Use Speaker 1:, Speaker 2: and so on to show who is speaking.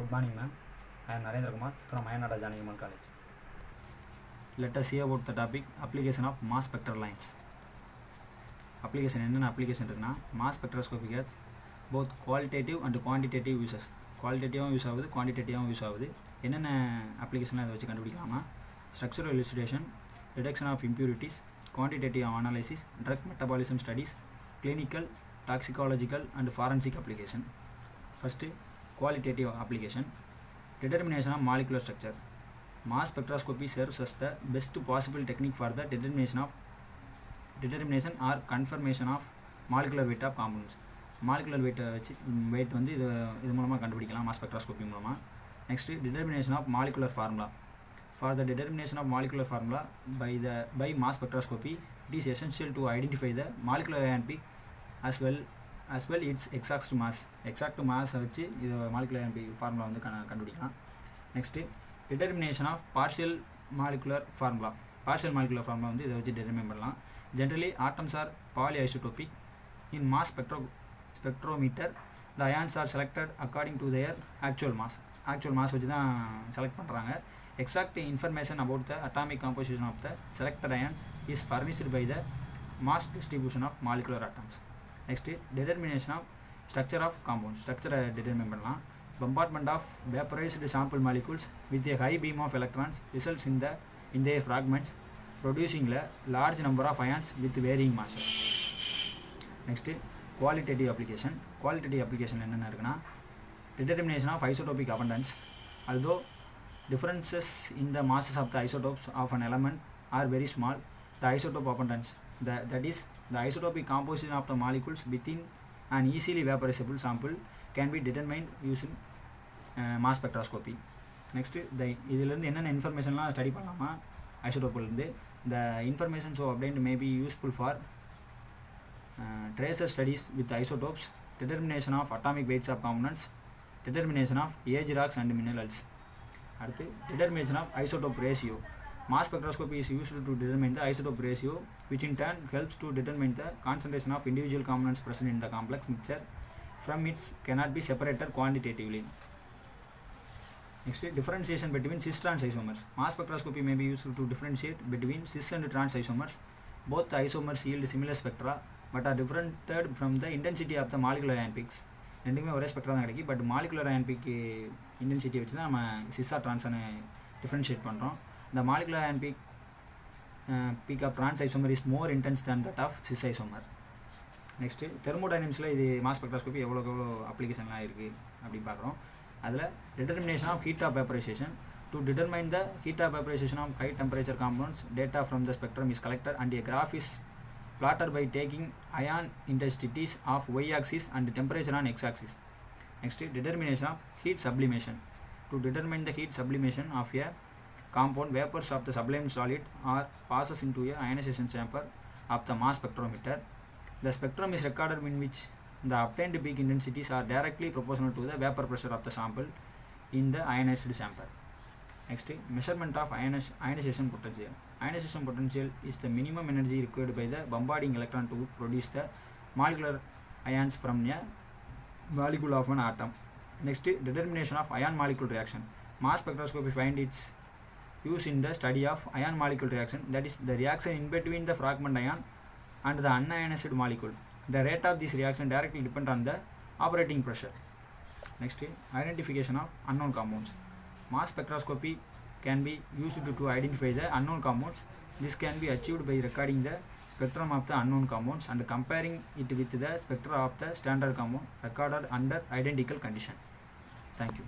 Speaker 1: Good morning, ma'am. I am Narendra Kumar from Ayanada Janaki Ammal College. Let us see about the topic application of mass spectral lines. Application என்னென்ன application இருக்குன்னா mass spectroscopy has both qualitative and quantitative uses. குவாலிட்டேட்டிவாகவும் use ஆகுது, குவான்டிடேட்டிவாகவும் use ஆகுது. என்னென்ன அப்ளிகேஷன்லாம் இதை வச்சு கண்டுபிடிக்கலாமா? Structural elucidation, detection of impurities, quantitative analysis, drug metabolism studies, clinical, toxicological and forensic application. First qualitative application. Determination of molecular structure. Mass spectroscopy serves as the best possible technique for the determination or confirmation of molecular weight of compounds. Molecular weight வந்து இது மூலமாக கண்டுபிடிக்கலாம் mass spectroscopy மூலமாக. Next determination of molecular formula. For the determination of molecular formula by mass spectroscopy, it is essential to identify the molecular ion peak as well its exact mass வச்சு இது molecular ion peak formula வந்து கண்டுபிடிக்கலாம். Next determination of partial molecular formula வந்து இதை வச்சு determine பண்ணலாம். Generally atoms are polyisotopic. In mass spectrometer, the ions are selected according to their actual mass வச்சு தான் செலக்ட் பண்ணுறாங்க. Exact information about the atomic composition of the selected ions is furnished by the mass distribution of molecular atoms. Next, determination of structure of compounds. Structure determine பண்ணலாம். Bombardment of vaporized sample molecules with a high beam of electrons results in their fragments, producing a large number of ions with varying masses. Next, qualitative application. Qualitative application என்னென்ன இருக்குன்னா determination of isotopic abundance. Although differences in the masses of the isotopes of an element are very small, the isotope abundance, that is the isotopic composition of the molecules within an easily vaporizable sample, can be determined using mass spectroscopy. Next, இதிலிருந்து என்னென்ன இன்ஃபர்மேஷன்லாம் study பண்ணலாமா ஐசோடோப்லேருந்து. the information so obtained may be useful for tracer studies with isotopes, determination of atomic weights of components, determination of age rocks and minerals. அடுத்து determination of isotope ratio. Mass spectroscopy is used to determine the isotope ratio, which in turn helps to determine the concentration of individual components present in the complex mixture from which cannot be separated quantitatively. Next, differentiation between cis-trans isomers. Mass spectroscopy may be used to differentiate between cis and trans isomers. Both the isomers yield similar spectra but are differentiated from the intensity of the molecular ion peaks. ரெண்டுமே ஒரே spectra தான் கிடைக்கும். But molecular ion peak intensity வச்சு தான் நம்ம சிஸ்ஸா ட்ரான்ஸான differentiate பண்ணுறோம். இந்த molecular ion peak of trans isomer is more intense than that of cis isomer. Next தெர்மோடைனமிக்ஸில் இது மாஸ் ஸ்பெக்ட்ரோஸ்கோபி எவ்வளோ அப்ளிகேஷன்லாம் இருக்குது அப்படின்னு பார்க்குறோம். அதில் determination of heat of vaporization. To determine the heat of vaporization of high temperature compounds, data from the spectrum is collected and a graph is plotted by taking ion intensities of y-axis and temperature on x-axis. Next, determination of heat sublimation. To determine the heat sublimation of a compound, vapors of the sublimed solid are passes into a ionization chamber of the mass spectrometer. The spectrum is recorded in which the obtained peak intensities are directly proportional to the vapor pressure of the sample in the ionized chamber. Next, measurement of ionization potential. Ionization potential is the minimum energy required by the bombarding electron to produce the molecular ions from a molecule of an atom. Next, determination of ion molecule reaction. Mass spectroscopy finds its use in the study of ion molecule reaction, that is the reaction in between the fragment ion and the unionized molecule. The rate of this reaction directly depends on the operating pressure. Next, identification of unknown compounds. Mass spectroscopy can be used to identify the unknown compounds. This can be achieved by recording the spectrum of the unknown compounds and comparing it with the spectra of the standard compound recorded under identical condition. Thank you.